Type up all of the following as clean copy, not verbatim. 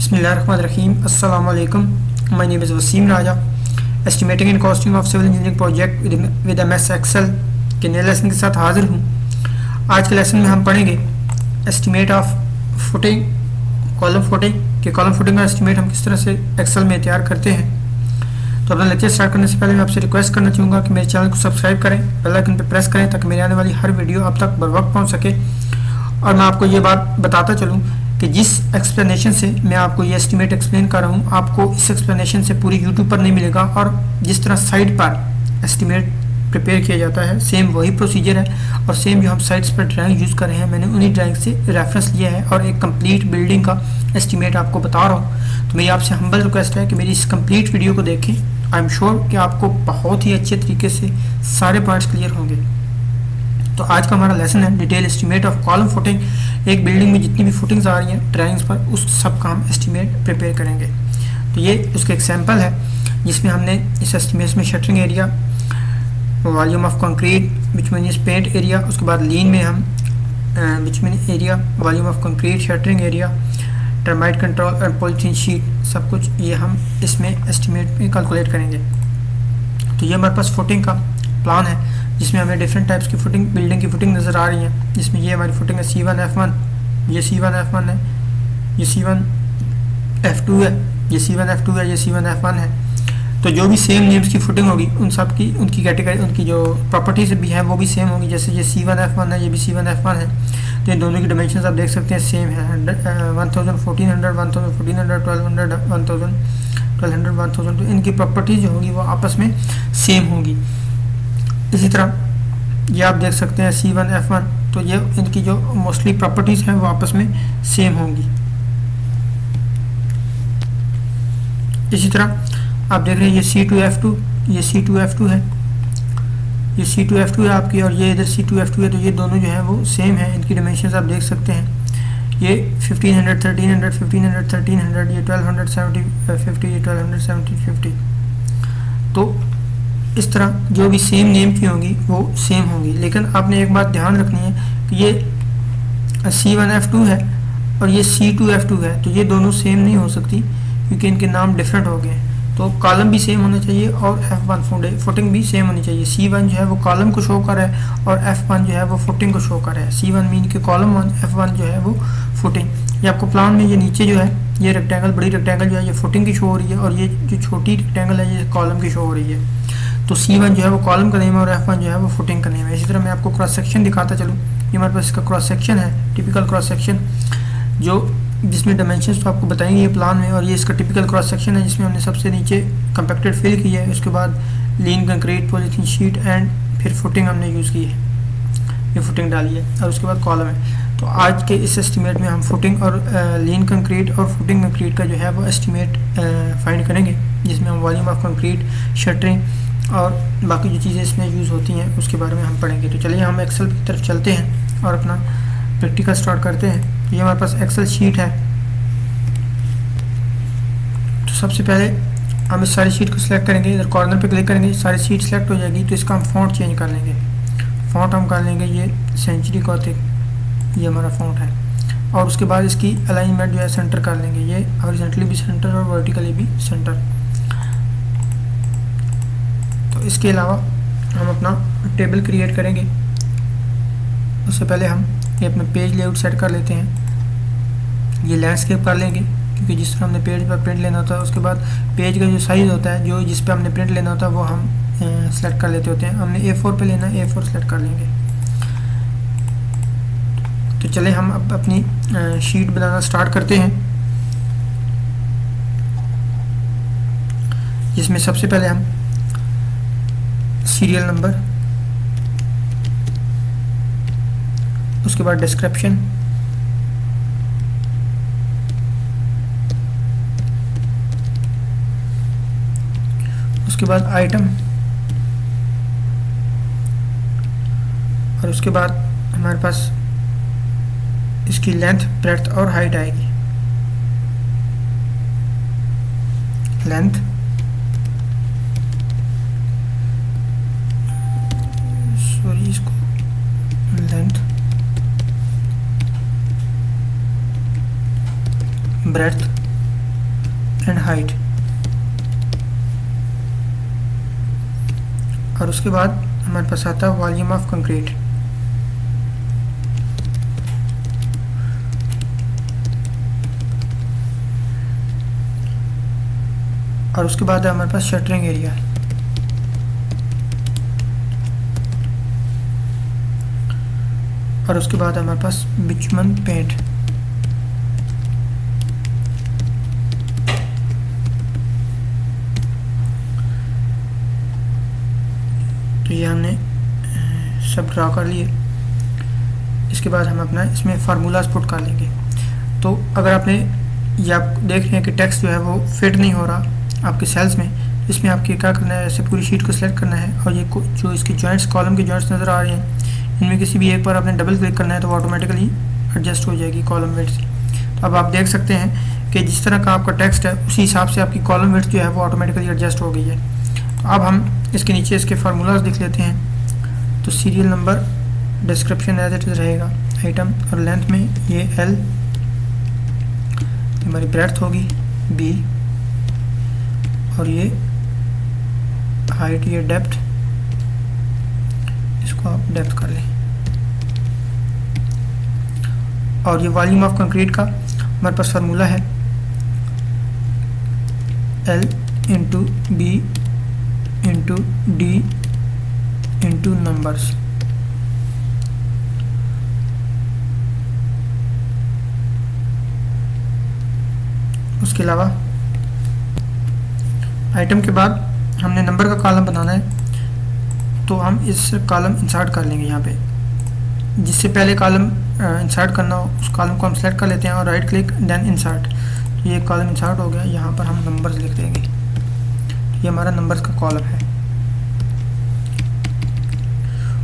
Bismillahirrahmanirrahim. Assalamu alaikum. My name is Wasim Raja. Estimating and costing of civil engineering project with MS Excel के नए lesson के साथ हाजिर हूँ। आज के लेसन में हम पढ़ेंगे estimate of footing, column footing के कॉलम फुटिंग का एस्टिमेट हम किस तरह से एक्सेल में तैयार करते हैं। तो अपना लेक्चर स्टार्ट करने से पहले मैं आपसे रिक्वेस्ट करना चाहूँगा कि मेरे चैनल को सब्सक्राइब करें, बेल आइकन पर प्रेस करें ताकि मेरी आने वाली हर वीडियो आप तक बर वक्त पहुँच सके। और मैं आपको ये बात बताता चलूँ कि जिस एक्सप्लेनेशन से मैं आपको ये एस्टिमेट एक्सप्लेन कर रहा हूँ, आपको इस एक्सप्लेनेशन से पूरी यूट्यूब पर नहीं मिलेगा। और जिस तरह साइट पर एस्टिमेट प्रिपेयर किया जाता है, सेम वही प्रोसीजर है और सेम जो हम साइट्स पर ड्राइंग यूज़ कर रहे हैं, मैंने उन्हीं ड्राइंग से रेफरेंस लिया है और एक कंप्लीट बिल्डिंग का एस्टिमेट आपको बता रहा हूँ। तो मेरी आपसे हम्बल रिक्वेस्ट है कि मेरी इस कंप्लीट वीडियो को देखें। आई एम श्योर कि आपको बहुत ही अच्छे तरीके से सारे पॉइंट्स क्लियर होंगे। तो आज का हमारा लेसन है detail estimate of column footing. एक बिल्डिंग में जितनी भी फुटिंग्स आ रही हैं ड्राइंग्स पर, उस सब का हम एस्टिमेट प्रिपेयर करेंगे। तो ये उसका एग्जांपल है जिसमें हमने इस एस्टिमेट में shuttering area, volume of concrete, between paint area, उसके बाद लीन में हम between area, volume of concrete, shuttering area, termite control और पॉलीथीन शीट, सब कुछ ये हम इसमें एस्टिमेट में कैलकुलेट करेंगे। तो ये हमारे पास फुटिंग का प्लान है जिसमें हमें डिफरेंट टाइप्स की फुटिंग, बिल्डिंग की फुटिंग नज़र आ रही है। जिसमें ये हमारी फुटिंग है C1F1, ये C1F1 है, ये C1F2 है, ये C1F2 है, ये C1F1 है। तो जो भी सेम नेम्स की फुटिंग होगी उन सब की, उनकी कैटेगरी, उनकी जो प्रॉपर्टीज भी हैं वो भी सेम होगी। जैसे ये C1F1 है, ये भी C1F1 है। तो इन दोनों की डायमेंशंस आप देख सकते हैं सेम है, 1000, 1400, 1400, 1200, 1000, 1200, 1000। तो इनकी प्रॉपर्टीज जो होंगी वो आपस में सेम होंगी। इसी तरह ये आप देख सकते हैं C1F1, तो ये इनकी जो मोस्टली प्रॉपर्टीज़ हैं वो आपस में सेम होंगी। इसी तरह आप देख रहे हैं ये C2F2, ये C2F2 है, ये C2F2 है आपकी, और ये इधर C2F2 है। तो ये दोनों जो हैं वो सेम है। इनकी डायमेंशंस आप देख सकते हैं, ये 1500, 1300, 1500, 1300, ये 1270, 50, ये 1270, 50। तो इस तरह जो भी सेम नेम की होंगी वो सेम होंगी। लेकिन आपने एक बात ध्यान रखनी है कि ये C1F2 है और ये C2F2 है, तो ये दोनों सेम नहीं हो सकती क्योंकि इनके नाम डिफरेंट हो गए। तो कॉलम भी सेम होना चाहिए और F1 फुटिंग भी सेम होनी चाहिए। C1 जो है वो कॉलम को शो कर रहा है और F1 जो है वो फुटिंग को शो कर रहा है। C1 मीन के कॉलम 1, F1 जो है वो फुटिंग। ये आपको प्लान में ये नीचे जो है ये रेक्टेंगल, बड़ी रेक्टेंगल जो है ये फुटिंग की शो हो रही है और ये जो छोटी रेक्टेंगल है ये कॉलम की शो हो रही है। तो C1 जो है वो कॉलम का नेम है और F1 जो है वो फुटिंग का नेम है। इसी तरह मैं आपको क्रॉस सेक्शन दिखाता चलूँ। ये हमारे पास इसका क्रॉस सेक्शन है, टिपिकल क्रॉस सेक्शन, जो जिसमें डायमेंशंस तो आपको बताएंगे ये प्लान में। और ये इसका टिपिकल क्रॉस सेक्शन है जिसमें हमने सबसे नीचे कंपैक्टेड फिल किया है, उसके बाद लीन कंक्रीट, पॉलीथीन शीट एंड फिर फुटिंग हमने यूज़ की है, ये फुटिंग डाली है और उसके बाद कॉलम है। तो आज के इस एस्टिमेट में हम फुटिंग और लीन कंक्रीट और फुटिंग कंक्रीट का जो है वो एस्टिमेट फाइंड करेंगे, जिसमें हम वॉल्यूम ऑफ कंक्रीट, शटरिंग और बाकी जो चीज़ें इसमें यूज़ होती हैं उसके बारे में हम पढ़ेंगे। तो चलिए हम एक्सेल की तरफ चलते हैं और अपना प्रैक्टिकल स्टार्ट करते हैं। तो ये हमारे पास एक्सेल शीट है। तो सबसे पहले हम इस सारी शीट को सिलेक्ट करेंगे, इधर कॉर्नर पे क्लिक करेंगे, सारी शीट सेलेक्ट हो जाएगी। तो इसका हम फॉन्ट चेंज कर लेंगे। फॉन्ट हम कर लेंगे ये सेंचुरी गॉथिक, ये हमारा फॉन्ट है। और उसके बाद इसकी अलाइनमेंट जो है सेंटर कर लेंगे, ये हॉरिजॉन्टली भी सेंटर और वर्टिकली भी सेंटर। तो इसके अलावा हम अपना टेबल क्रिएट करेंगे। उससे पहले हम ये अपना पेज लेआउट सेट कर लेते हैं। ये लैंडस्केप कर लेंगे क्योंकि जिस तरह हमने पेज पर प्रिंट लेना होता है, उसके बाद पेज का जो साइज़ होता है, जो जिस पे हमने प्रिंट लेना होता है वो हम सेलेक्ट कर लेते होते हैं। हमने A4 पे लेना है, A4 सेलेक्ट कर लेंगे। तो चले हम अब अपनी शीट बनाना स्टार्ट करते हैं, जिसमें सबसे पहले हम सीरियल नंबर, उसके बाद डिस्क्रिप्शन, उसके बाद आइटम, और उसके बाद हमारे पास इसकी लेंथ, ब्रेड्थ और हाइट आएगी। लेंथ, सॉरी इसको लेंथ, ब्रेड्थ एंड हाइट। और उसके बाद हमारे पास आता है वॉल्यूम ऑफ कंक्रीट। और उसके बाद है हमारे पास शटरिंग एरिया। और उसके बाद हमारे पास बिचुमन पेंट। तो ये हमने सब ड्रा कर लिए। इसके बाद हम अपना इसमें फार्मूलाज पुट कर लेंगे। तो अगर आपने ये आप देख रहे हैं कि टेक्स्ट जो है वो फिट नहीं हो रहा आपके सेल्स में, इसमें आपके क्या करना है, ऐसे पूरी शीट को सिलेक्ट करना है और ये जो इसकी जॉइंट्स, कॉलम के जॉइंट्स नज़र आ रहे हैं, इनमें किसी भी एक पर आपने डबल क्लिक करना है तो वो ऑटोमेटिकली एडजस्ट हो जाएगी कॉलम विड्थ। तो अब आप देख सकते हैं कि जिस तरह का आपका टेक्स्ट है उसी हिसाब से आपकी कॉलम विड्थ जो है वो ऑटोमेटिकली एडजस्ट हो गई है। तो अब हम इसके नीचे इसके फार्मूलाज लिख लेते हैं। तो serial number, description as it is रहेगा, आइटम और लेंथ में ये L हमारी ब्रेड्थ होगी B, और ये हाइट, ये डेप्थ, इसको आप डेप्थ कर लें। और ये वॉल्यूम ऑफ कंक्रीट का हमारे पास फार्मूला है L into B into D into numbers. उसके अलावा आइटम के बाद हमने नंबर का कॉलम बनाना है, तो हम इस कॉलम इंसर्ट कर लेंगे यहाँ पे। जिससे पहले कॉलम इंसर्ट करना हो उस कॉलम को हम सेलेक्ट कर लेते हैं और राइट क्लिक देन इंसर्ट। तो ये कॉलम इंसर्ट हो गया, यहाँ पर हम नंबर्स लिख देंगे। ये हमारा नंबर्स का कॉलम है।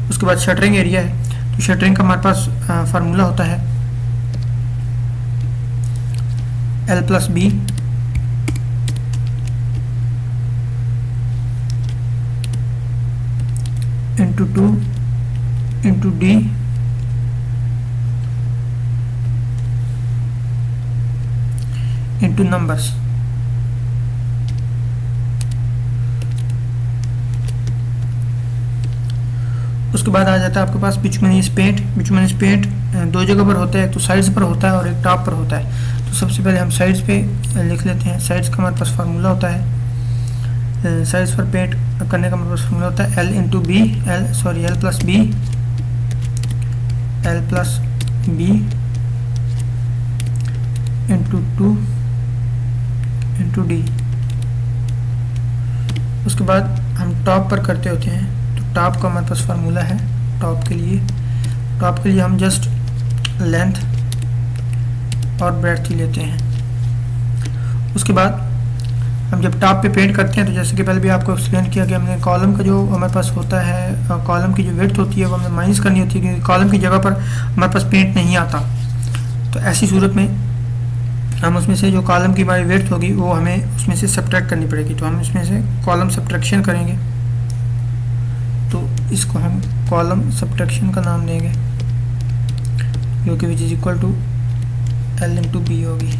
उसके बाद शटरिंग एरिया है। तो शटरिंग का हमारे पास फार्मूला होता है L plus B into 2 into D into numbers. उसके बाद आ जाता है आपके पास बिचुमनियस पेंट। बिचुमनियस पेंट दो जगह पर होता है, एक तो साइड्स पर होता है और एक टॉप पर होता है। तो सबसे पहले हम साइड्स पे लिख लेते हैं। साइड्स का हमारे पास फार्मूला होता है, साइड्स पर पेंट करने का हमारे पास फार्मूला होता है L into B, L plus B, L plus B into 2 into D। उसके बाद हम टॉप पर करते होते हैं, तो टॉप का हमारे पास फार्मूला है टॉप के लिए हम जस्ट लेंथ और ब्रेड्थ ही लेते हैं। उसके बाद हम जब टॉप पे पेंट करते हैं तो जैसे कि पहले भी आपको एक्सप्लेन किया कि हमने कॉलम का जो हमारे पास होता है, कॉलम की जो विड्थ होती है वो हमें माइनस करनी होती है, क्योंकि कॉलम की जगह पर हमारे पास पेंट नहीं आता। तो ऐसी सूरत में हम उसमें से जो कॉलम की हमारी विड्थ होगी वो हमें उसमें से सब्ट्रैक्ट करनी पड़ेगी। तो हम इसमें से कॉलम सब्ट्रैक्शन करेंगे, तो इसको हम कॉलम सब्ट्रैक्शन का नाम देंगे, जो कि which is equal to L into B होगी।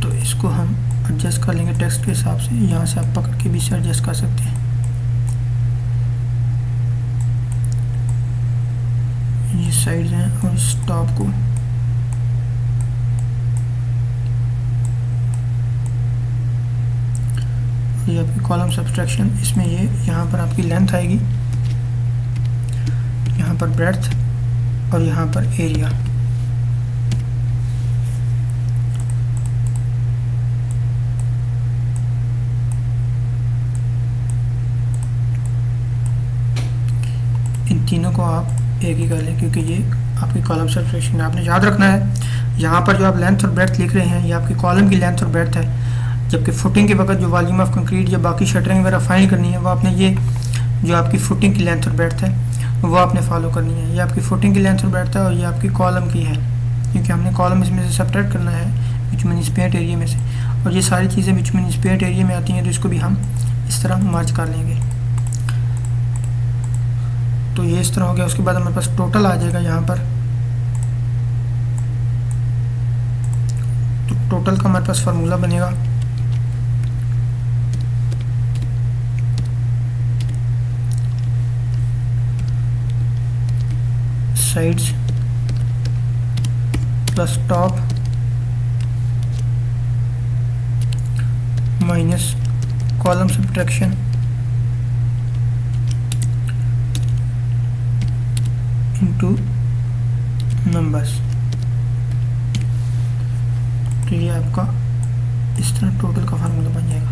तो इसको हम एडजस्ट कर लेंगे टेक्स्ट के हिसाब से। यहाँ से आप पकड़ के भी से एडजस्ट कर सकते हैं। ये साइड्स हैं और इस टॉप को ये आपकी कॉलम सब्ट्रैक्शन, इसमें ये यहाँ पर आपकी लेंथ आएगी, यहाँ पर ब्रेड्थ और यहाँ पर एरिया। इन तीनों को आप एक ही कर लें, क्योंकि ये आपकी कॉलम सब्ट्रैक्शन है। आपने याद रखना है यहाँ पर जो आप लेंथ और ब्रेड्थ लिख रहे हैं ये आपकी कॉलम की लेंथ और ब्रेड्थ है, जबकि फुटिंग के वक्त जो वॉल्यूम ऑफ कंक्रीट या बाकी शटरिंग वगैरह फाइंड करनी है वो आपने ये जो आपकी फुटिंग की लेंथ और ब्रेड्थ है वो आपने फॉलो करनी है। ये आपकी फुटिंग की लेंथ और ब्रेड्थ है और ये आपकी कॉलम की है, क्योंकि हमने कॉलम इसमें से सब्ट्रैक्ट करना है बिचुमनियस पेंट एरिया में से, और ये सारी चीज़ें बिचुमनियस पेंट एरिया में आती हैं। तो इसको भी हम इस तरह मर्ज कर लेंगे। तो ये इस तरह हो गया। उसके बाद हमारे पास टोटल आ जाएगा यहाँ पर। तो टोटल का हमारे पास फार्मूला बनेगा sides plus top minus column subtraction into numbers. तो ये आपका इस तरह टोटल का फार्मूला बन जाएगा।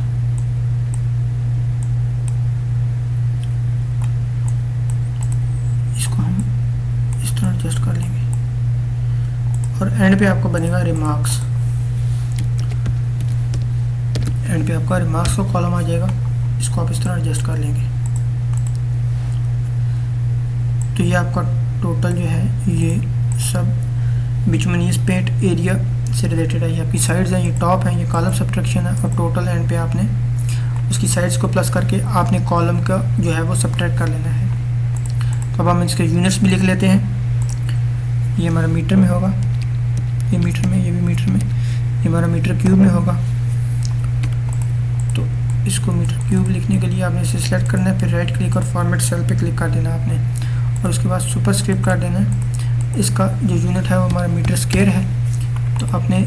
इसको हम इस तरह एडजस्ट कर लेंगे और एंड पे आपको बनेगा रिमार्क्स। एंड पे आपका रिमार्क्स का कॉलम आ जाएगा। इसको आप इस तरह एडजस्ट कर लेंगे। तो ये आपका टोटल जो है ये सब बिटुमिनियस पेंट एरिया से रिलेटेड है। ये आपकी साइड्स हैं, ये टॉप है, ये कॉलम सब्ट्रैक्शन है और टोटल एंड पे आपने उसकी साइड्स को प्लस करके आपने कॉलम का जो है वो सब्ट्रैक्ट कर लेना है। तो अब हम इसके यूनिट्स भी लिख लेते हैं। ये हमारा मीटर में होगा, ये मीटर में, ये भी मीटर में, ये हमारा मीटर क्यूब में होगा। तो इसको मीटर क्यूब लिखने के लिए आपने इसे सेलेक्ट करना है, फिर राइट क्लिक और फॉर्मेट सेल पे क्लिक कर देना आपने और उसके बाद सुपरस्क्रिप्ट कर देना है। इसका जो यूनिट है वो हमारा मीटर स्क्वायर है। तो आपने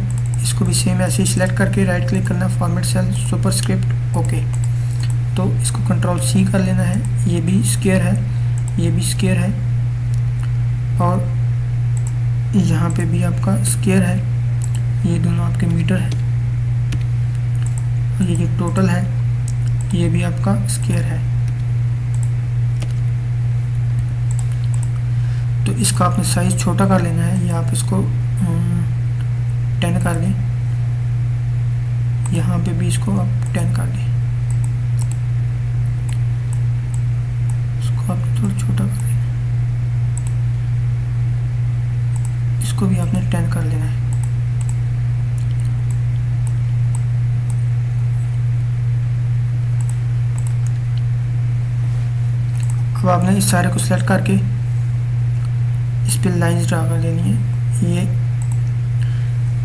इसको भी सेम ऐसे ही सिलेक्ट करके राइट क्लिक करना है, फॉर्मेट सेल, सुपरस्क्रिप्ट, ओके। तो इसको कंट्रोल सी कर लेना है। ये भी स्क्वायर है, ये भी स्क्वायर है और यहाँ पे भी आपका स्क्वायर है। ये दोनों आपके मीटर है और ये जो टोटल है ये भी आपका स्क्वायर है। तो इसका आपने साइज छोटा कर लेना है। ये आप इसको 10 कर दें, यहाँ पे भी इसको आप 10 कर दें। इसको आपने थोड़ा छोटा कर देना, इसको भी आपने 10 कर लेना है। अब आपने इस सारे को सिलेक्ट करके इस पर लाइन्स ड्रा कर देनी है। ये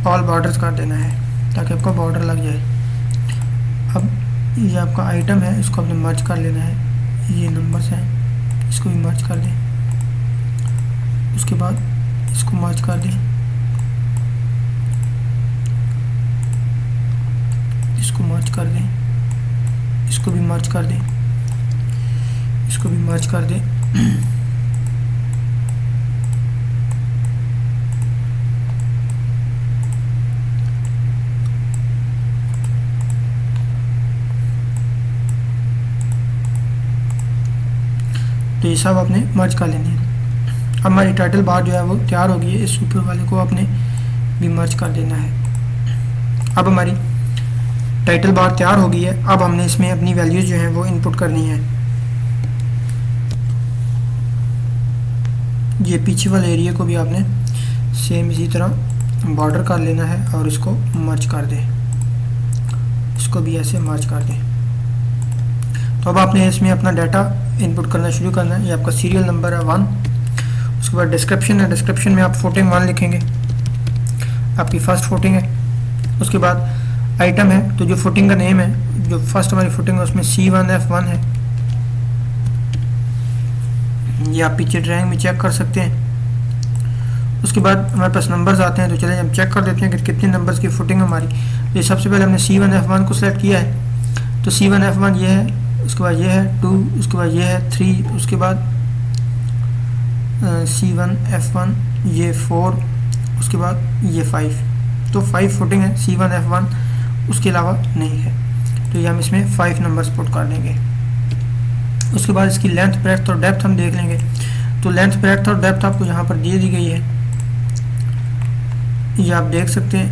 ऑल बॉर्डर्स कर देना है ताकि आपका बॉर्डर लग जाए। अब ये आपका आइटम है, इसको आपने मर्ज कर लेना है। ये नंबर्स हैं, इसको भी मर्ज कर दें। उसके बाद इसको मर्ज कर दें, इसको मर्ज कर दें, इसको भी मर्ज कर दें, इसको भी मर्ज कर दें। तो ये सब आपने मर्ज कर लेनी है। अब हमारी टाइटल बार जो है वो तैयार होगी है। इस ऊपर वाले को आपने भी मर्ज कर देना है। अब हमारी टाइटल बार तैयार हो गई है। अब हमने इसमें अपनी वैल्यूज जो हैं वो इनपुट करनी है। ये पीछे वाले एरिया को भी आपने सेम इसी तरह बॉर्डर कर लेना है और इसको मर्ज कर दें, इसको भी ऐसे मर्ज कर दें। तो अब आपने इसमें अपना डाटा इनपुट करना शुरू करना है। ये आपका सीरियल नंबर है 1। उसके बाद डिस्क्रिप्शन है, डिस्क्रिप्शन में आप फुटिंग 1 लिखेंगे, आपकी फर्स्ट फुटिंग है। उसके बाद आइटम है, तो जो फुटिंग का नेम है, जो फर्स्ट हमारी फुटिंग है उसमें C1F1 है। ये आप पीछे ड्राइंग में चेक कर सकते हैं। उसके बाद हमारे पास नंबर्स आते हैं, तो चलिए हम चेक कर देते हैं कि कितने नंबर्स की फुटिंग हमारी। ये सबसे पहले हमने C1F1 को सिलेक्ट किया है, तो C1F1 ये है। उसके बाद ये है 2, उसके बाद ये है 3, उसके बाद C1F1 ये 4, उसके बाद ये 5। तो 5 फुटिंग है C1F1, उसके अलावा नहीं है। तो ये हम इसमें 5 नंबर्स पुट कर देंगे। उसके बाद इसकी लेंथ, ब्रेड्थ और डेप्थ हम देख लेंगे। तो लेंथ, ब्रेड्थ और डेप्थ आपको यहाँ पर दे दी गई है, ये आप देख सकते हैं।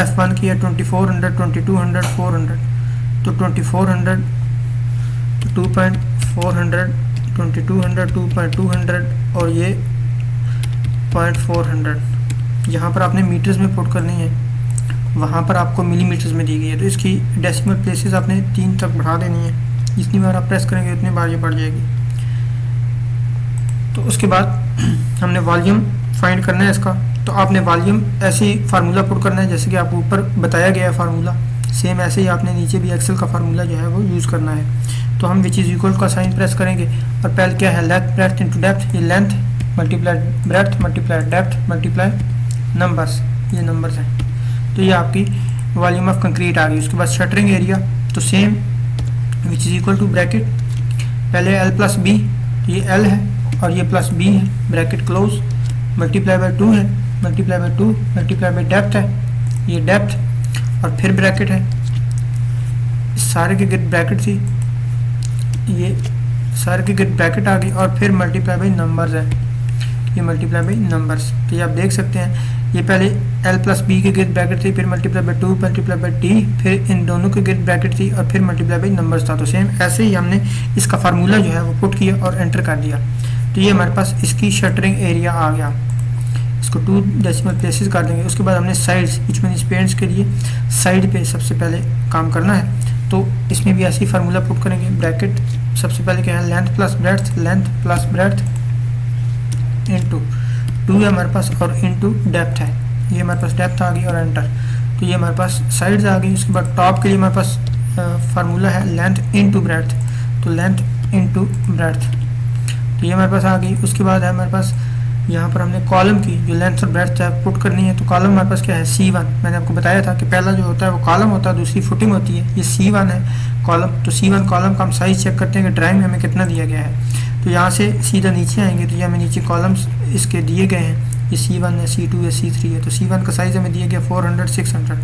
F1 की है 2400, 2200, 400। तो 2400, 2.400, 2200, 2.200 और ये 0.400। यहाँ पर आपने मीटर्स में पुट करनी है, वहाँ पर आपको मिलीमीटर्स में दी गई है। तो इसकी डेसिमल प्लेसेस आपने 3 तक बढ़ा देनी है। जितनी बार आप प्रेस करेंगे उतनी बार ये बढ़ जाएगी। तो उसके बाद हमने वॉल्यूम फाइंड करना है इसका। तो आपने वॉल्यूम ऐसे ही फार्मूला पुट करना है जैसे कि आपको ऊपर बताया गया है फार्मूला, सेम ऐसे ही आपने नीचे भी एक्सेल का फार्मूला जो है वो यूज़ करना है। तो हम विच इज़ इक्वल का साइन प्रेस करेंगे और पहले क्या है लेंथ ब्रेड्थ इनटू डेप्थ, ये length multiply breadth multiply depth multiply numbers, ये नंबर्स हैं। तो ये आपकी वॉल्यूम ऑफ कंक्रीट आ गई। उसके बाद शटरिंग एरिया, तो same which is equal to bracket पहले L प्लस बी, ये L है और ये प्लस बी है, ब्रैकेट क्लोज, मल्टीप्लाई बाय 2 है, multiply by 2 multiply by depth है, ये डेप्थ और फिर ब्रैकेट है, सारे की गिर ब्रैकेट थी, ये सारे की गिर ब्रैकेट आ गई और फिर मल्टीप्लाई बाय नंबर्स है, ये मल्टीप्लाई बाय नंबर्स। तो ये आप देख सकते हैं ये पहले L प्लस बी की गिर ब्रैकेट थी, फिर multiply by 2 multiply by D, फिर इन दोनों की गिर ब्रैकेट थी और फिर मल्टीप्लाई बाय नंबर्स था। तो सेम ऐसे ही हमने इसका फार्मूला जो है वो पुट किया और एंटर कर दिया। तो ये हमारे पास इसकी शटरिंग एरिया आ गया। इसको 2 डेसिमल प्लेसेस कर देंगे। उसके बाद हमने साइड्स, विच मीन्स पेरेंट्स के लिए साइड पे सबसे पहले काम करना है। तो इसमें भी ऐसे ही फार्मूला पुट करेंगे, ब्रैकेट सबसे पहले क्या है length plus breadth, length plus breadth into 2 है हमारे पास और इनटू डेप्थ है, ये हमारे पास डेप्थ आ गई और एंटर। तो ये हमारे पास साइड्स आ गई। उसके बाद टॉप के लिए हमारे पास फार्मूला है लेंथ इनटू ब्रेड्थ, तो लेंथ इनटू ब्रेड्थ, तो ये हमारे पास आ गई। उसके बाद है हमारे पास यहाँ पर हमने कॉलम की जो लेंथ और ब्रेड्थ है पुट करनी है। तो कॉलम हमारे पास क्या है C1, मैंने आपको बताया था कि पहला जो होता है वो कॉलम होता है, दूसरी फुटिंग होती है, ये C1 है कॉलम। तो C1 कॉलम का हम साइज चेक करते हैं कि ड्राइंग में हमें कितना दिया गया है। तो यहाँ से सीधा नीचे आएंगे तो ये हमें नीचे कॉलम्स इसके दिए गए हैं, ये C1 है, C2 है, C3 है। तो C1 का साइज़ हमें दिया गया 400 600,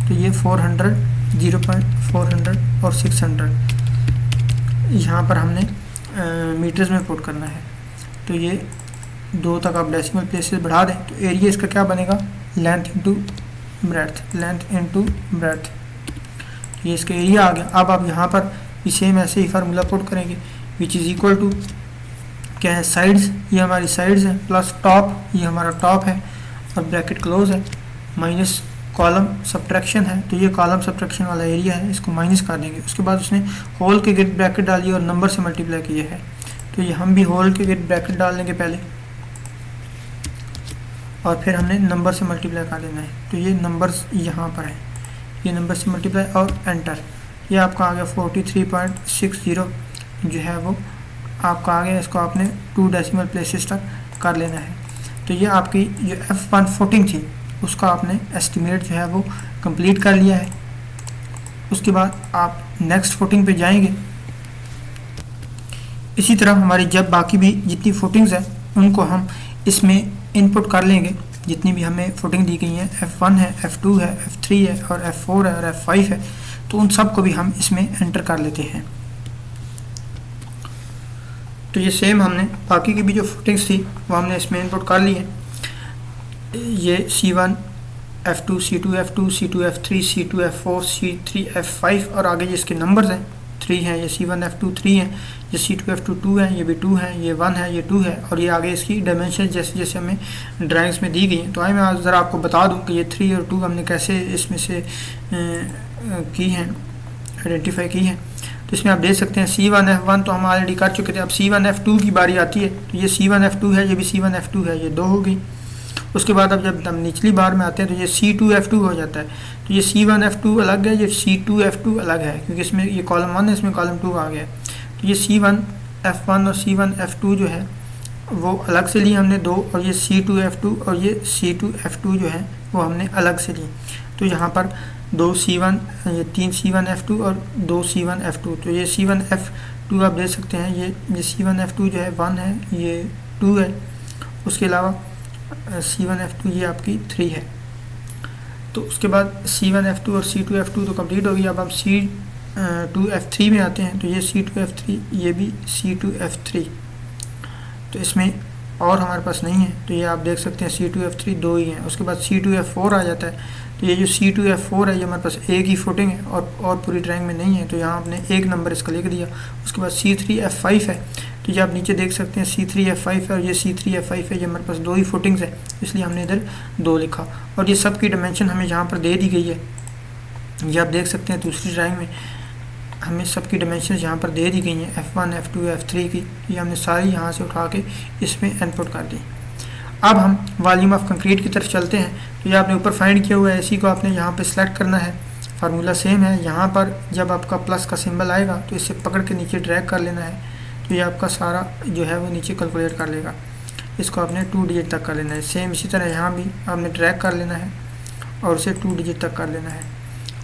तो ये 400 0.400 और 600 यहाँ पर हमने मीटर्स में पुट करना है। तो ये 2 तक आप डेसिमल प्लेसेस बढ़ा दें तो एरिया इसका क्या बनेगा length into breadth, length into breadth, ये इसका एरिया आ गया। अब आप यहाँ पर भी सेम ऐसे ही फार्मूला पुट करेंगे विच इज़ इक्वल टू क्या है साइड्स, ये हमारी साइड्स है, प्लस टॉप, ये हमारा टॉप है और ब्रैकेट क्लोज है, माइनस कॉलम सब्ट्रैक्शन है। तो ये कॉलम सब्ट्रैक्शन वाला एरिया है, इसको माइनस कर देंगे। उसके बाद उसने होल के गिर्द ब्रैकेट डाली और नंबर से मल्टीप्लाई किया है। तो ये हम भी होल के गिर्द ब्रैकेट डाल देंगे पहले और फिर हमने नंबर से मल्टीप्लाई कर देना है। तो ये नंबर्स यहाँ पर है, ये नंबर से मल्टीप्लाई और एंटर, ये आपका आ गया 43.60 जो है वो आपका आ गया। इसको आपने 2 डेसिमल प्लेसेस तक कर लेना है। तो ये आपकी जो F1 फुटिंग थी उसका आपने एस्टिमेट जो है वो कंप्लीट कर लिया है। उसके बाद आप नेक्स्ट फुटिंग पे जाएंगे। इसी तरह हमारी जब बाकी भी जितनी फुटिंग्स हैं उनको हम इसमें इनपुट कर लेंगे, जितनी भी हमें फुटिंग दी गई है, F1 है, F2 है, F3 है और F4 है और F5 है, तो उन सब को भी हम इसमें एंटर कर लेते हैं। तो ये सेम हमने बाकी की भी जो फुटिंग्स थी वो हमने इसमें इनपुट कर ली है। ये C1 F2 C2 F2 C2 F3 C2 F4 C3 F5 और आगे ये इसके नंबर्स हैं 3 हैं, ये C1 F2 3 है, ये C2 F2 2 है, ये भी 2 है, ये 1 है, ये 2 है और ये आगे इसकी डायमेंशन जैसे जैसे हमें ड्राइंग्स में दी गई हैं। तो आइए मैं आज ज़रा आपको बता दूं कि ये 3 और 2 हमने कैसे इसमें से की हैं, आइडेंटिफाई की हैं। तो इसमें आप देख सकते हैं C1 F1 तो हम ऑलरेडी कर चुके थे। अब C1 F2 की बारी आती है, तो ये C1 F2 है, ये भी C1 F2 है, ये 2 हो गई। उसके बाद अब जब हम निचली बार में आते हैं तो ये C2 F2 हो जाता है। तो ये C1 F2 अलग है, ये C2 F2 अलग है, क्योंकि इसमें ये कॉलम 1 है, इसमें कॉलम 2 आ गया है। तो ये C1 F1 और C1 F2 जो है वो अलग से लिए हमने 2, और ये C2 F2 और ये C2 F2 जो है वो हमने अलग से लिए। तो यहाँ पर 2 C1, ये 3 C1 F2 और 2 C1 F2। तो ये C1 F2 आप देख सकते हैं, ये C1 F2 जो है 1 है, ये 2 है, उसके अलावा C1 F2 ये आपकी 3 है। तो उसके बाद C1 F2 और C2 F2 तो कंप्लीट हो गई। अब हम C2 F3 में आते हैं। तो ये C2 F3, ये भी C2 F3, तो इसमें और हमारे पास नहीं है। तो ये आप देख सकते हैं C2 F3 2 ही हैं। उसके बाद C2 F4 आ जाता है। तो ये जो C2 F4 है ये हमारे पास एक ही फुटिंग है और पूरी ड्राइंग में नहीं है, तो यहाँ आपने एक नंबर इसका लिख दिया। उसके बाद C3 F5 है, तो ये आप नीचे देख सकते हैं C3 F5 है और ये C3 F5 है, ये हमारे पास 2 ही फुटिंग्स है, इसलिए हमने इधर 2 लिखा। और ये सब की डायमेंशन हमें यहाँ पर दे दी गई है, ये आप देख सकते हैं दूसरी ड्राइंग में। हमें सबकी डायमेंशन यहाँ पर दे दी गई हैं, F1 F2 F3 की, ये हमने सारी यहाँ से उठा के इसमें इनपुट कर दी। अब हम वॉल्यूम ऑफ कंक्रीट की तरफ चलते हैं। तो ये आपने ऊपर फाइंड किया हुआ है, इसी को आपने यहाँ पे सिलेक्ट करना है। फार्मूला सेम है, यहाँ पर जब आपका प्लस का सिंबल आएगा तो इसे पकड़ के नीचे ड्रैग कर लेना है, तो ये आपका सारा जो है वो नीचे कैलकुलेट कर लेगा। इसको आपने 2 डिजिट तक कर लेना है। सेम इसी तरह यहाँ भी आपने ड्रैग कर लेना है और उसे 2 डिजिट तक कर लेना है,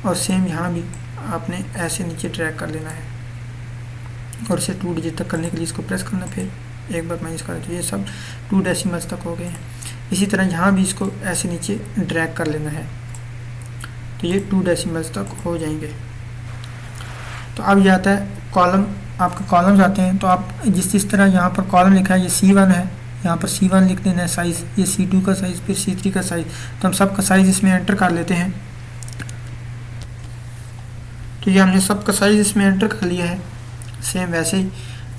और सेम यहाँ भी आपने ऐसे नीचे ड्रैग कर लेना है और इसे 2 डिजिट तक करने के लिए इसको प्रेस करना, फिर एक बार माइनस करें तो ये सब 2 डेसिमल्स तक हो गए हैं। इसी तरह यहाँ भी इसको ऐसे नीचे ड्रैग कर लेना है, तो ये 2 डेसिमल्स तक हो जाएंगे। तो अब ये आता है कॉलम, आपके कॉलम्स आते हैं। तो आप जिस तरह यहाँ पर कॉलम लिखा है, ये C1 है, यहाँ पर C1 लिख देना है साइज़, ये C2 का साइज़, फिर C3 का साइज़। तो हम सब का साइज़ इसमें एंटर कर लेते हैं। तो ये हमने सब का साइज़ इसमें एंटर कर लिया है, सेम वैसे ही।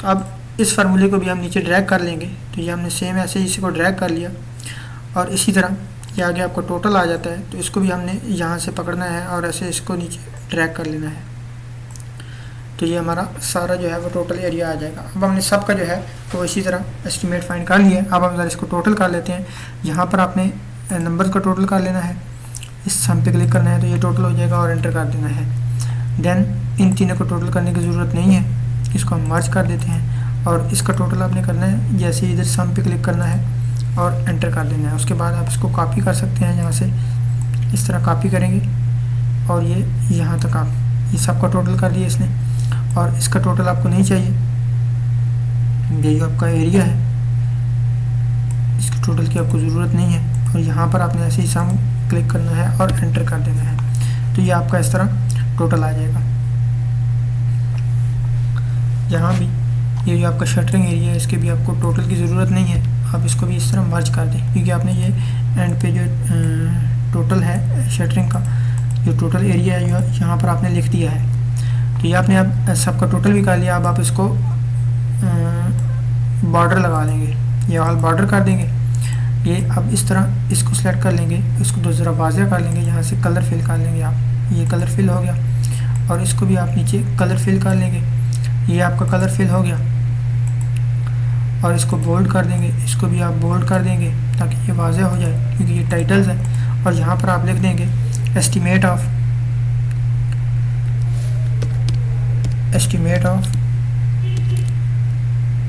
तो अब इस फार्मूले को भी हम नीचे ड्रैग कर लेंगे। तो ये हमने सेम ऐसे ही इसी को ड्रैग कर लिया, और इसी तरह ये आगे आपको टोटल आ जाता है। तो इसको भी हमने यहाँ से पकड़ना है और ऐसे इसको नीचे ड्रैग कर लेना है, तो ये हमारा सारा जो है वो टोटल एरिया आ जाएगा। अब हमने सब का जो है तो इसी तरह एस्टिमेट फाइंड कर लिया है। अब हम ज़रा इसको टोटल कर लेते हैं। यहाँ पर आपने नंबर्स का टोटल कर लेना है, इस सम पे क्लिक करना है तो ये टोटल हो जाएगा और एंटर कर देना है। देन इन तीनों को टोटल करने की ज़रूरत नहीं है, इसको हम मर्ज कर देते हैं और इसका टोटल आपने करना है, जैसे इधर सम पे क्लिक करना है और एंटर कर देना है। उसके बाद आप इसको कॉपी कर सकते हैं, यहाँ से इस तरह कॉपी करेंगे और ये यहाँ तक आप ये सबका टोटल कर दिया इसने, और इसका टोटल आपको नहीं चाहिए, यही आपका एरिया है, इसके टोटल की आपको ज़रूरत नहीं है। और यहाँ पर आपने ऐसे ही सम क्लिक करना है और एंटर कर देना है, तो ये आपका इस तरह टोटल आ जाएगा। यहाँ भी ये जो आपका शटरिंग एरिया है, इसके भी आपको टोटल की ज़रूरत नहीं है, आप इसको भी इस तरह मर्ज कर दें, क्योंकि आपने ये एंड पे जो टोटल है शटरिंग का जो टोटल एरिया है यहाँ पर आपने लिख दिया है। तो ये आपने अब सबका टोटल भी कर लिया। अब आप इसको बॉर्डर लगा लेंगे, ये ऑल बॉर्डर कर देंगे। ये अब इस तरह इसको सेलेक्ट कर लेंगे, इसको तो ज़रा वाज़ेह कर लेंगे, यहाँ से कलर फिल कर लेंगे आप, ये कलर फिल हो गया, और इसको भी आप नीचे कलर फिल कर लेंगे, ये आपका कलर फिल हो गया। और इसको बोल्ड कर देंगे, इसको भी आप बोल्ड कर देंगे ताकि ये वाज़ेह हो जाए, क्योंकि ये टाइटल्स हैं। और यहाँ पर आप लिख देंगे एस्टिमेट ऑफ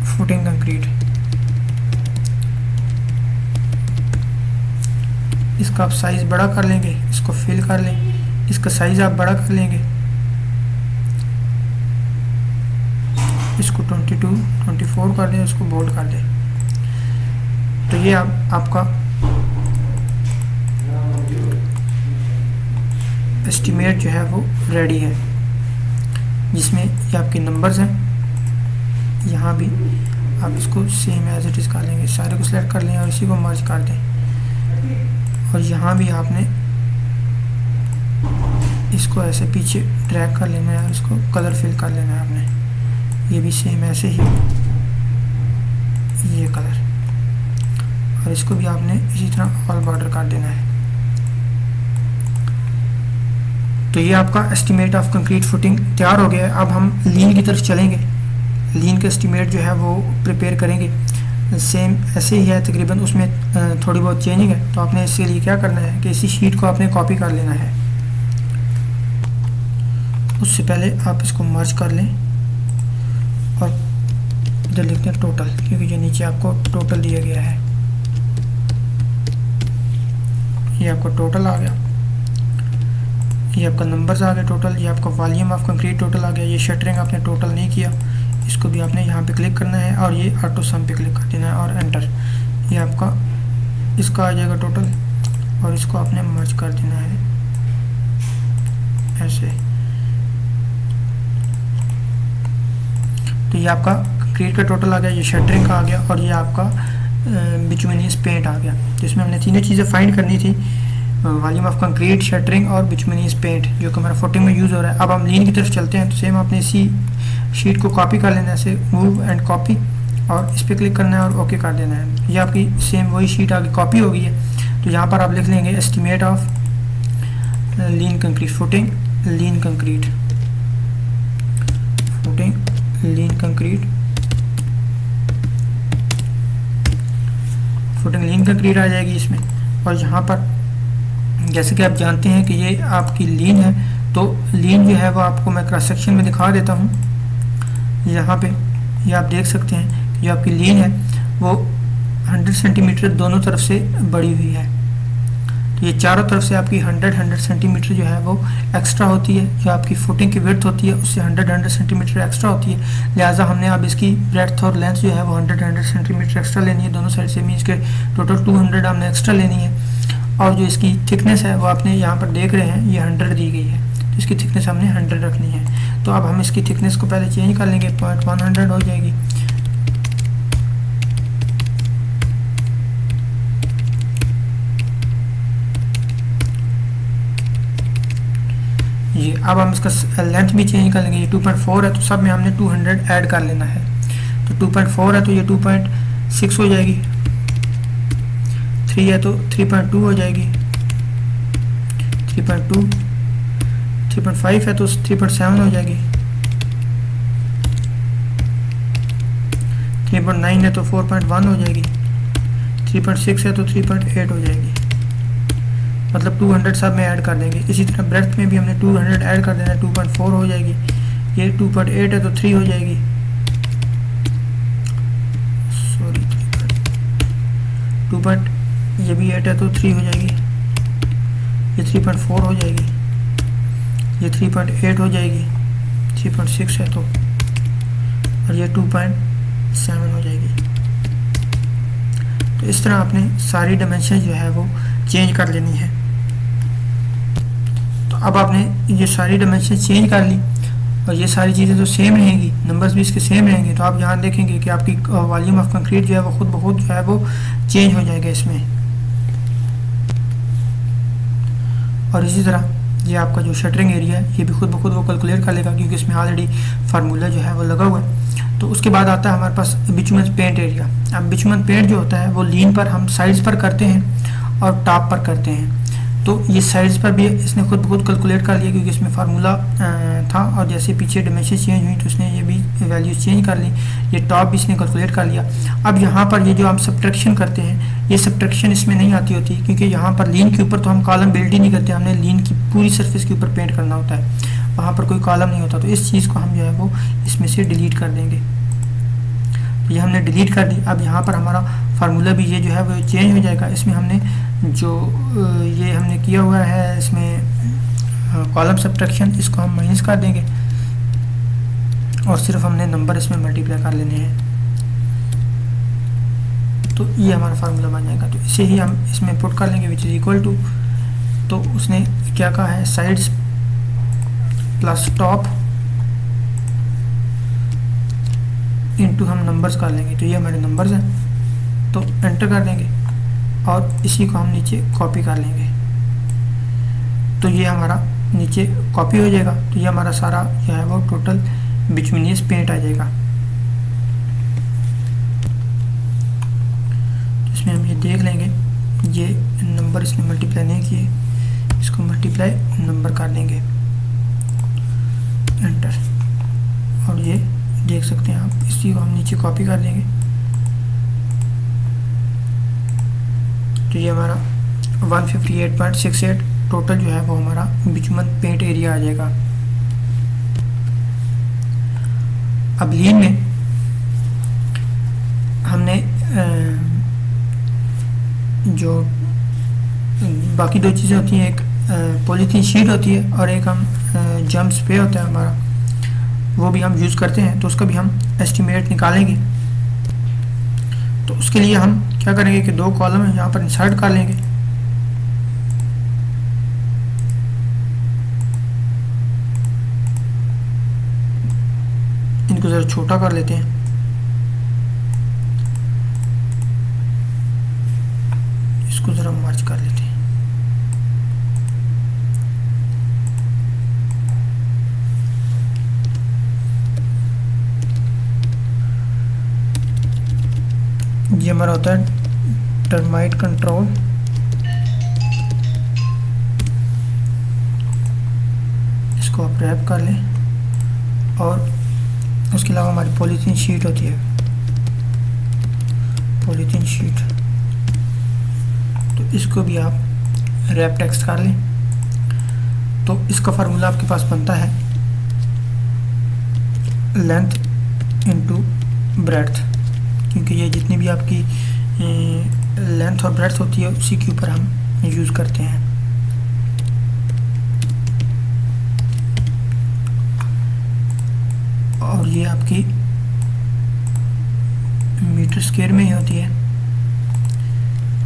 फुटिंग कंक्रीट। इसका आप साइज़ बड़ा कर लेंगे, इसको फिल कर लें, इसका साइज़ आप बड़ा कर लेंगे, इसको 22, 24 कर दें, इसको बोल्ड कर दें। तो ये आपका एस्टिमेट जो है वो रेडी है, जिसमें ये आपके नंबर्स हैं। यहाँ भी आप इसको सेम एज इट इज़ कर लेंगे, सारे को सिलेक्ट कर लें और इसी को मर्ज कर दें। और यहाँ भी आपने इसको ऐसे पीछे ड्रैग कर लेना है और इसको कलर फिल कर लेना है आपने, ये भी सेम ऐसे ही ये कलर, और इसको भी आपने इसी तरह ऑल बॉर्डर कर देना है। तो ये आपका एस्टिमेट ऑफ कंक्रीट फुटिंग तैयार हो गया है। अब हम लीन की तरफ चलेंगे, लीन का एस्टिमेट जो है वो प्रिपेयर करेंगे। सेम ऐसे ही है तकरीबन, उसमें थोड़ी बहुत चेंजिंग है। तो आपने इसके लिए क्या करना है कि इसी शीट को आपने कॉपी कर लेना है। उससे पहले आप इसको मर्ज कर लें और इधर लिखते हैं टोटल, क्योंकि जो नीचे आपको टोटल दिया गया है, ये आपको टोटल आ गया, ये आपका नंबर्स आ गए टोटल, ये आपका वॉल्यूम ऑफ कंक्रीट टोटल आ गया। ये शटरिंग आपने टोटल नहीं किया, इसको भी आपने यहाँ पे क्लिक करना है और ये ऑटो सम पे क्लिक कर देना है और एंटर, ये आपका इसका आ जाएगा टोटल, और इसको आपने मर्ज कर देना है ऐसे। तो ये आपका कंक्रीट का टोटल आ गया, ये शटरिंग का आ गया, और ये आपका बिचुमिनियस पेंट आ गया। तो इसमें हमने तीनों चीज़ें फाइंड करनी थी, वॉल्यूम ऑफ कंक्रीट, शटरिंग और बिचुमिनियस पेंट, जो कि हमारा फुटिंग में यूज़ हो रहा है। अब हम लीन की तरफ चलते हैं। तो सेम आपने इसी शीट को कॉपी कर लेना है, ऐसे मूव एंड कॉपी, और इस पर क्लिक करना है और ओके कर देना है। ये आपकी सेम वही शीट आगे कॉपी हो गई है। तो यहाँ पर आप लिख लेंगे estimate of lean concrete footing, lean concrete. Footing lean concrete, footing lean concrete आ जाएगी इसमें। और यहाँ पर जैसे कि आप जानते हैं कि ये आपकी लीन है, तो लीन जो है वो आपको मैं क्रॉस सेक्शन में दिखा देता हूँ। यहाँ पे ये आप देख सकते हैं कि जो आपकी लीन है वो 100 सेंटीमीटर दोनों तरफ से बढ़ी हुई है। तो ये चारों तरफ से आपकी 100 सेंटीमीटर जो है वो एक्स्ट्रा होती है। जो आपकी फुटिंग की विड्थ होती है उससे 100 सेंटीमीटर एक्स्ट्रा होती है। लिहाजा हमने अब इसकी ब्रेड्थ और लेंथ जो है वो 100 सेंटीमीटर एक्स्ट्रा लेनी है दोनों साइड से, मीन्स के टोटल 200 हमने एक्स्ट्रा लेनी है। और जो इसकी थिकनेस है वो आपने यहाँ पर देख रहे हैं ये 100 दी गई है, तो इसकी थिकनेस हमने 100 रखनी है। तो अब हम इसकी थिकनेस को पहले चेंज कर लेंगे, 0.100 हो जाएगी। ये अब हम इसका लेंथ भी चेंज कर लेंगे। ये 2.4 है तो सब में हमने 200 ऐड कर लेना है। तो 2.4 है तो ये 2.6 हो जाएगी, 3 है तो 3.2 हो जाएगी, 3.2, 3.5 है तो 3.7 हो जाएगी, 3.9 है तो 4.1 हो जाएगी, 3.6 है तो 3.8 हो जाएगी। मतलब 200 सब में ऐड कर देंगे। इसी तरह ब्रेड्थ में भी हमने 200 ऐड कर देना है, 2.4 हो जाएगी। ये 2.8 है तो 3 हो जाएगी, सॉरी 2. ये भी 8 है तो 3 हो जाएगी, ये 3.4 हो जाएगी, ये 3.8 हो जाएगी, 3.6 है तो, और ये 2.7 हो जाएगी। तो इस तरह आपने सारी डायमेंशन जो है वो चेंज कर लेनी है। तो अब आपने ये सारी डायमेंशन चेंज कर ली और ये सारी चीज़ें तो सेम रहेंगी, नंबर्स भी इसके सेम रहेंगे। तो आप यहाँ देखेंगे कि आपकी वॉल्यूम ऑफ कंक्रीट जो है वो खुद ब खुद जो है वो चेंज हो जाएगा इसमें। और इसी तरह ये आपका जो शटरिंग एरिया है ये भी खुद ब खुद वो कैलकुलेट कर लेगा, क्योंकि इसमें ऑलरेडी फार्मूला जो है वो लगा हुआ है। तो उसके बाद आता है हमारे पास बिचुमन पेंट एरिया। अब बिचुमन पेंट जो होता है वो लीन पर हम साइड्स पर करते हैं और टॉप पर करते हैं। तो ये साइड्स पर भी इसने खुद ब खुद कैलकुलेट कर लिया, क्योंकि इसमें फार्मूला था और जैसे पीछे डायमेंशन चेंज हुई तो इसने ये भी वैल्यूज चेंज कर ली। ये टॉप भी इसने कैलकुलेट कर लिया। अब यहाँ पर ये जो हम सब्ट्रैक्शन करते हैं ये सब्ट्रैक्शन इसमें नहीं आती होती, क्योंकि यहाँ पर लीन के ऊपर तो हम कॉलम बिल्ड ही नहीं करते, हमने लीन की पूरी सरफेस के ऊपर पेंट करना होता है, वहाँ पर कोई कॉलम नहीं होता। तो इस चीज़ को हम जो है वो इसमें से डिलीट कर देंगे। ये हमने डिलीट कर दी। अब यहाँ पर हमारा फार्मूला भी ये जो है वो चेंज हो जाएगा। इसमें हमने जो ये हमने किया हुआ है इसमें कॉलम सब्ट्रैक्शन, इसको हम माइनस कर देंगे और सिर्फ हमने नंबर इसमें मल्टीप्लाई कर लेने हैं। तो ये हमारा फार्मूला बन जाएगा। तो इसे ही हम इसमें पुट कर लेंगे, विच इज इक्वल टू, तो उसने क्या कहा है, साइड्स प्लस टॉप इनटू हम नंबर्स कर लेंगे। तो ये हमारे नंबर्स हैं, तो एंटर कर देंगे और इसी को हम नीचे कॉपी कर लेंगे। तो ये हमारा नीचे कॉपी हो जाएगा। तो ये हमारा सारा जो है वो टोटल बिचुमिनियस पेंट आ जाएगा। तो इसमें हम ये देख लेंगे, ये नंबर इसने मल्टीप्लाई नहीं किए, इसको मल्टीप्लाई नंबर कर देंगे, एंटर। और ये देख सकते हैं आप, इसी को हम नीचे कॉपी कर देंगे। तो ये हमारा 158.68 टोटल जो है वो हमारा बिचुमन पेंट एरिया आ जाएगा। अब लीन में हमने जो बाकी दो चीज़ें होती हैं, एक पॉलीथीन शीट होती है और एक हम जम स्प्रे होता है हमारा, वो भी हम यूज़ करते हैं। तो उसका भी हम एस्टिमेट निकालेंगे। तो उसके लिए हम क्या करेंगे कि दो कॉलम यहाँ पर इंसर्ट कर लेंगे। इनको ज़रा छोटा कर लेते हैं। इसको ज़रा मर्ज कर लेते हैं। ये हमारा होता है टर्माइट कंट्रोल। इसको आप रैप कर लें और उसके अलावा हमारी पॉलीथीन शीट होती है, पॉलीथीन शीट, तो इसको भी आप रैप टेक्स्ट कर लें। तो इसका फार्मूला आपके पास बनता है लेंथ इनटू ब्रेड्थ, क्योंकि ये जितनी भी आपकी लेंथ और ब्रेड्थ होती है उसी के ऊपर हम यूज़ करते हैं। और ये आपकी मीटर स्क्वायर में ही होती है,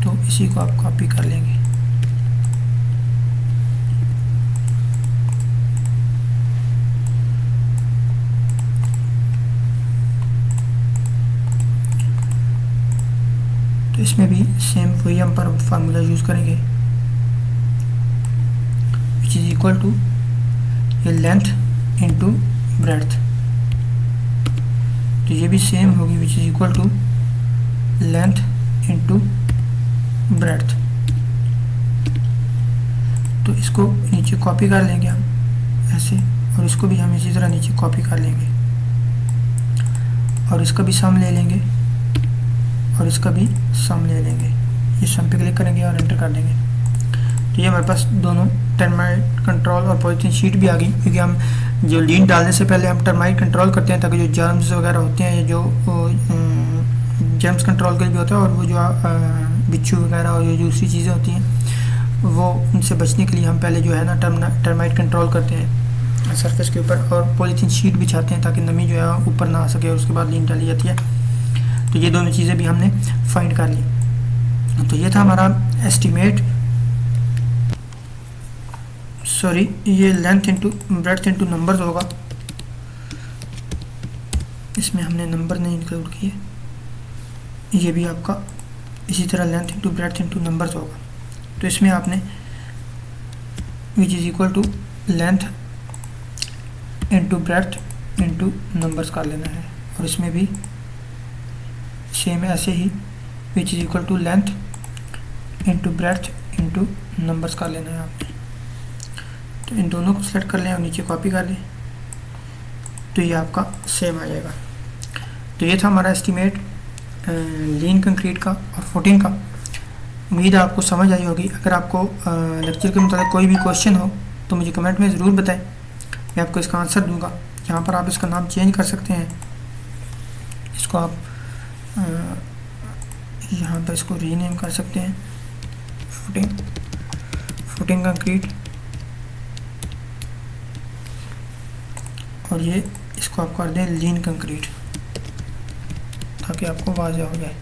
तो इसी को आप कॉपी कर लेंगे। तो इसमें भी सेम वही हम पर फार्मूला यूज़ करेंगे, विच इज़ इक्वल टू ये लेंथ इनटू ब्रेड्थ, तो ये भी सेम होगी, which is equal to length into breadth. तो इसको नीचे कॉपी कर लेंगे हम ऐसे, और इसको भी हम इसी तरह नीचे कॉपी कर लेंगे, और इसका भी सम ले लेंगे, और इसका भी सम ले लेंगे। ये सम पे क्लिक करेंगे और एंटर कर देंगे। तो ये हमारे पास दोनों टर्माइट कंट्रोल और पॉलीथीन शीट भी आ गई, क्योंकि हम जो लीन डालने से पहले हम टर्माइट कंट्रोल करते हैं, ताकि जो जर्म्स वगैरह होते हैं, ये जो जर्म्स कंट्रोल के लिए भी होता है, और वो जो बिच्छू वगैरह और जो दूसरी चीज़ें होती हैं वो उनसे बचने के लिए हम पहले जो है ना टर्माइट कंट्रोल करते हैं सरफेस के ऊपर, और पॉलीथीन शीट बिछाते हैं ताकि नमी जो है ऊपर ना आ सके, और उसके बाद लीन डाली जाती है। तो ये दोनों चीज़ें भी हमने फाइंड कर ली। तो ये था हमारा एस्टिमेट, सॉरी ये length into breadth into numbers होगा, इसमें हमने नंबर नहीं इंक्लूड किए। ये भी आपका इसी तरह length into breadth into numbers होगा। तो इसमें आपने which is equal to length into breadth into numbers कर लेना है, और इसमें भी सेम ऐसे ही which is equal to length into breadth into numbers कर लेना है आपने। तो इन दोनों को सेलेक्ट कर लें और नीचे कॉपी कर लें, तो ये आपका सेम आ जाएगा। तो ये था हमारा एस्टीमेट लीन कंक्रीट का और फुटिंग का। उम्मीद है आपको समझ आई होगी। अगर आपको लेक्चर के मुताबिक कोई भी क्वेश्चन हो तो मुझे कमेंट में ज़रूर बताएं, मैं आपको इसका आंसर दूंगा। यहाँ पर आप इसका नाम चेंज कर सकते हैं, इसको आप यहाँ पर इसको रीनेम कर सकते हैं, फुटिंग कंक्रीट, और ये इसको आप कर दें लीन कंक्रीट, ताकि आपको वाज़ेह हो जाए।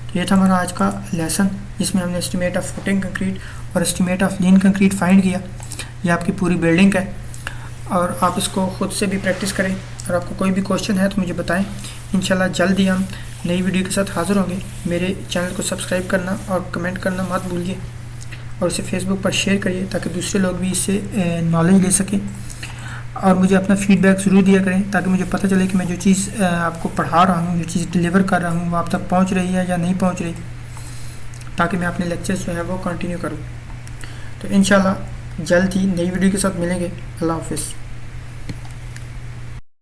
तो ये था हमारा आज का लेसन, जिसमें हमने एस्टिमेट ऑफ फुटिंग कंक्रीट और estimate of lean concrete find किया। ये आपकी पूरी बिल्डिंग है, और आप इसको ख़ुद से भी प्रैक्टिस करें। और आपको कोई भी क्वेश्चन है तो मुझे बताएं। इंशाल्लाह जल्द ही हम नई वीडियो के साथ हाज़िर होंगे। मेरे चैनल को सब्सक्राइब करना और कमेंट करना मत भूलिए, और इसे फेसबुक पर शेयर करिए ताकि दूसरे लोग भी इससे नॉलेज ले सकें। और मुझे अपना फीडबैक ज़रूर दिया करें, ताकि मुझे पता चले कि मैं जो चीज़ आपको पढ़ा रहा हूँ, जो चीज़ डिलीवर कर रहा हूँ, वो आप तक पहुँच रही है या नहीं पहुँच रही, ताकि मैं अपने लेक्चर्स जो है वो कंटिन्यू करूँ। तो इंशाल्लाह जल्द ही नई वीडियो के साथ मिलेंगे। अल्लाह हाफ़िज़।